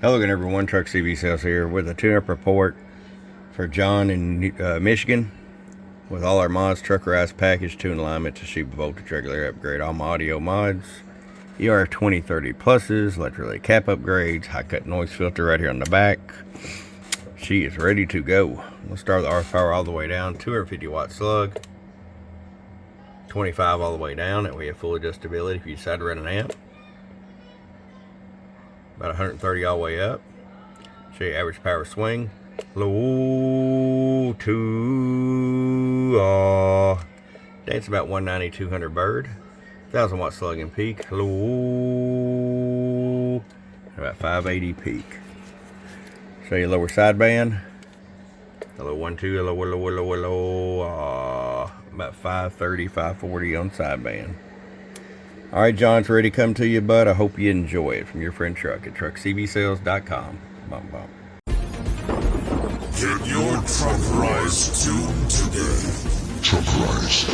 Hello again, everyone. Truck CV Sales here with a tune-up report for John in Michigan with all our mods: Truckerized package, tune alignment to sheep voltage regular upgrade, all my audio mods, ER 2030 pluses, electrolyte cap upgrades, high cut noise filter right here on the back. She is ready to go. We'll start the RF power all the way down, 250 watt slug, 25 all the way down, and we have full adjustability if you decide to run an amp. About 130 all the way up. Show you average power swing. Low to dance about 190, 200 bird. 1000 watt slug and peak. Low about 580 peak. Show you lower sideband. Hello 1 2. Hello. About 530, 540 on sideband. Alright, John's ready to come to you, bud. I hope you enjoy it. From your friend Truck at truckcvsales.com. Bum, bum. Get your Truckerized tune today. Truckerized.